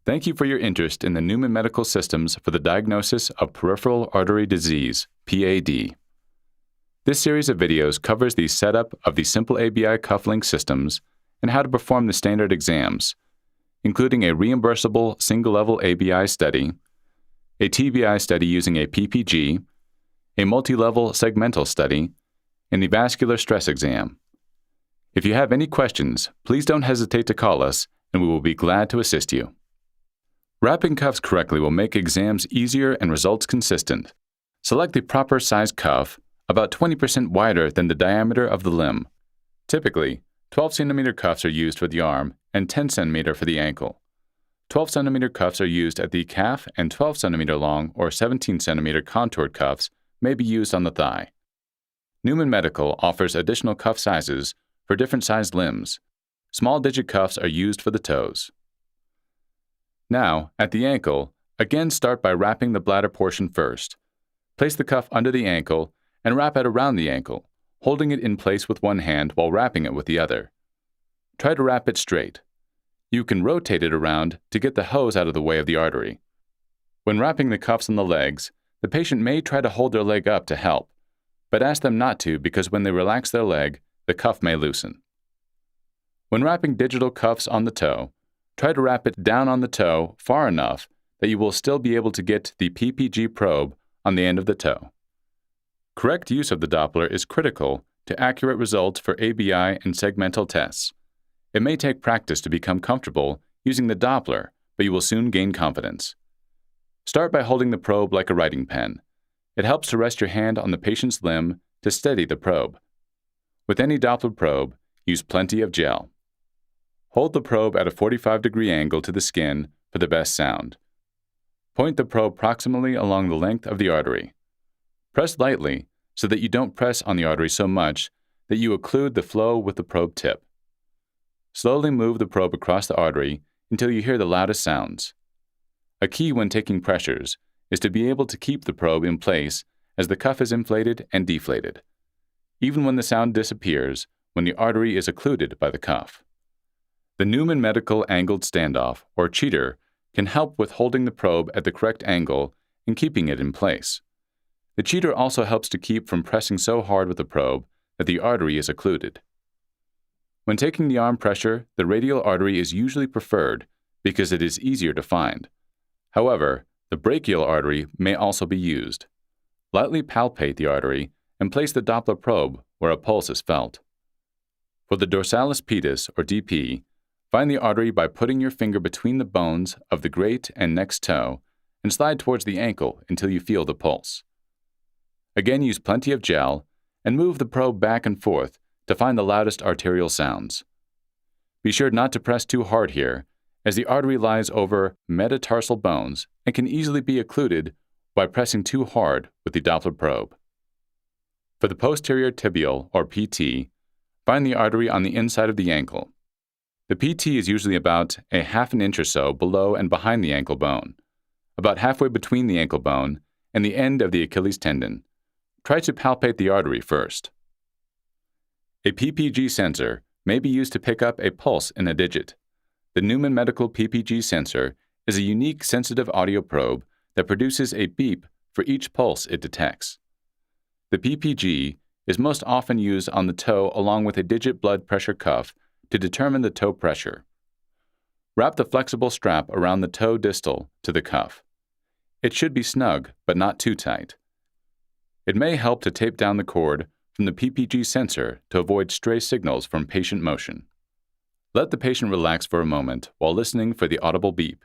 Thank you for your interest in the Newman Medical Systems for the diagnosis of peripheral artery disease, PAD. This series of videos covers the setup of the simple ABI cufflink systems and how to perform the standard exams, including a reimbursable single-level ABI study, a TBI study using a PPG, a multi-level segmental study, and the vascular stress exam. If you have any questions, please don't hesitate to call us, and we will be glad to assist you. Wrapping cuffs correctly will make exams easier and results consistent. Select the proper size cuff, about 20% wider than the diameter of the limb. Typically, 12 cm cuffs are used for the arm and 10 cm for the ankle. 12 cm cuffs are used at the calf, and 12 cm long or 17 cm contoured cuffs may be used on the thigh. Newman Medical offers additional cuff sizes for different sized limbs. Small digit cuffs are used for the toes. Now, at the ankle, again start by wrapping the bladder portion first. Place the cuff under the ankle and wrap it around the ankle, holding it in place with one hand while wrapping it with the other. Try to wrap it straight. You can rotate it around to get the hose out of the way of the artery. When wrapping the cuffs on the legs, the patient may try to hold their leg up to help, but ask them not to because when they relax their leg, the cuff may loosen. When wrapping digital cuffs on the toe, try to wrap it down on the toe far enough that you will still be able to get the PPG probe on the end of the toe. Correct use of the Doppler is critical to accurate results for ABI and segmental tests. It may take practice to become comfortable using the Doppler, but you will soon gain confidence. Start by holding the probe like a writing pen. It helps to rest your hand on the patient's limb to steady the probe. With any Doppler probe, use plenty of gel. Hold the probe at a 45-degree angle to the skin for the best sound. Point the probe proximally along the length of the artery. Press lightly so that you don't press on the artery so much that you occlude the flow with the probe tip. Slowly move the probe across the artery until you hear the loudest sounds. A key when taking pressures is to be able to keep the probe in place as the cuff is inflated and deflated, even when the sound disappears when the artery is occluded by the cuff. The Newman Medical Angled Standoff, or cheater, can help with holding the probe at the correct angle and keeping it in place. The cheater also helps to keep from pressing so hard with the probe that the artery is occluded. When taking the arm pressure, the radial artery is usually preferred because it is easier to find. However, the brachial artery may also be used. Lightly palpate the artery and place the Doppler probe where a pulse is felt. For the dorsalis pedis, or DP, find the artery by putting your finger between the bones of the great and next toe and slide towards the ankle until you feel the pulse. Again, use plenty of gel and move the probe back and forth to find the loudest arterial sounds. Be sure not to press too hard here, as the artery lies over metatarsal bones and can easily be occluded by pressing too hard with the Doppler probe. For the posterior tibial, or PT, find the artery on the inside of the ankle. The PT is usually about a half an inch or so below and behind the ankle bone, about halfway between the ankle bone and the end of the Achilles tendon. Try to palpate the artery first. A PPG sensor may be used to pick up a pulse in a digit. The Newman Medical PPG sensor is a unique sensitive audio probe that produces a beep for each pulse it detects. The PPG is most often used on the toe along with a digit blood pressure cuff to determine the toe pressure. Wrap the flexible strap around the toe distal to the cuff. It should be snug, but not too tight. It may help to tape down the cord from the PPG sensor to avoid stray signals from patient motion. Let the patient relax for a moment while listening for the audible beep.